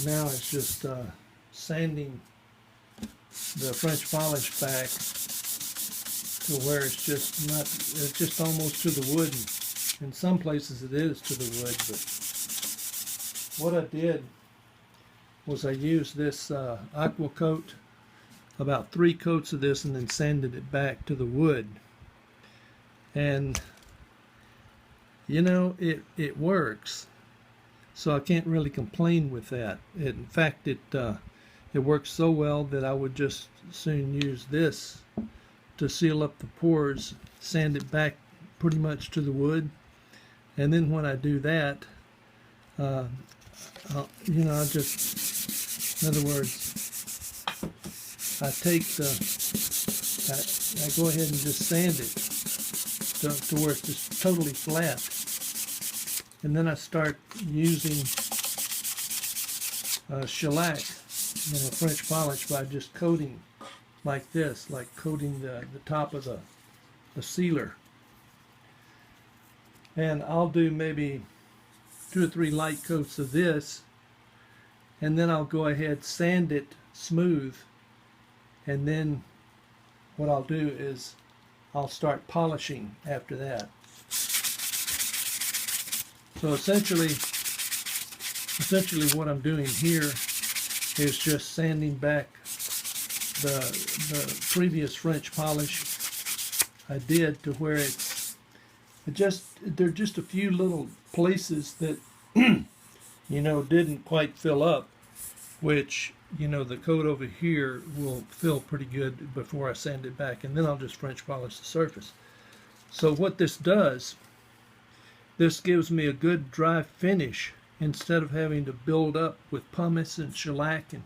now is just sanding the French polish back to where it's just not, it's just almost to the wood. In some places it is to the wood, but what I did was I used this aqua coat, about 3 coats of this, and then sanded it back to the wood. And you know, it works, so I can't really complain with that. In fact, it works so well that I would just soon use this to seal up the pores, sand it back pretty much to the wood, and then when I do that, you know, I just, in other words, I take I go ahead and just sand it to where it's just totally flat, and then I start using shellac, you know, French polish, by just coating like this, like coating the top of the sealer. And I'll do maybe 2 or 3 light coats of this, and then I'll go ahead, sand it smooth, and then what I'll do is I'll start polishing after that. So essentially what I'm doing here is just sanding back the previous French polish I did to where there are just a few little places that you know, didn't quite fill up, which, you know, the coat over here will fill pretty good before I sand it back, and then I'll just French polish the surface. So what this does, this gives me a good dry finish instead of having to build up with pumice and shellac and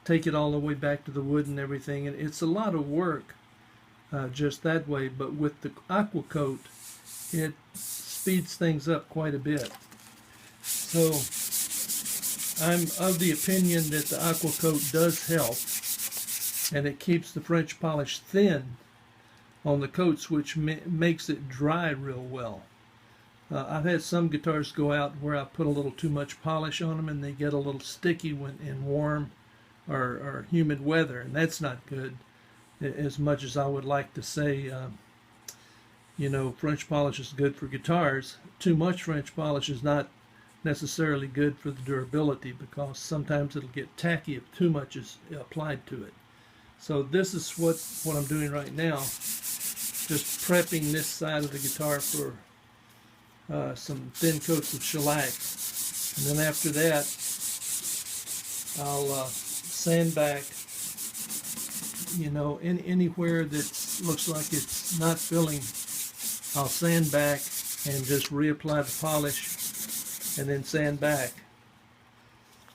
take it all the way back to the wood and everything. And it's a lot of work just that way, but with the aqua coat it speeds things up quite a bit. So I'm of the opinion that the aqua coat does help, and it keeps the French polish thin on the coats, which makes it dry real well. I've had some guitars go out where I put a little too much polish on them and they get a little sticky when in warm or humid weather, and that's not good. As much as I would like to say, you know, French polish is good for guitars, too much French polish is not necessarily good for the durability, because sometimes it'll get tacky if too much is applied to it. So this is what I'm doing right now, just prepping this side of the guitar for some thin coats of shellac, and then after that I'll sand back, you know, anywhere that looks like it's not filling, I'll sand back and just reapply the polish and then sand back.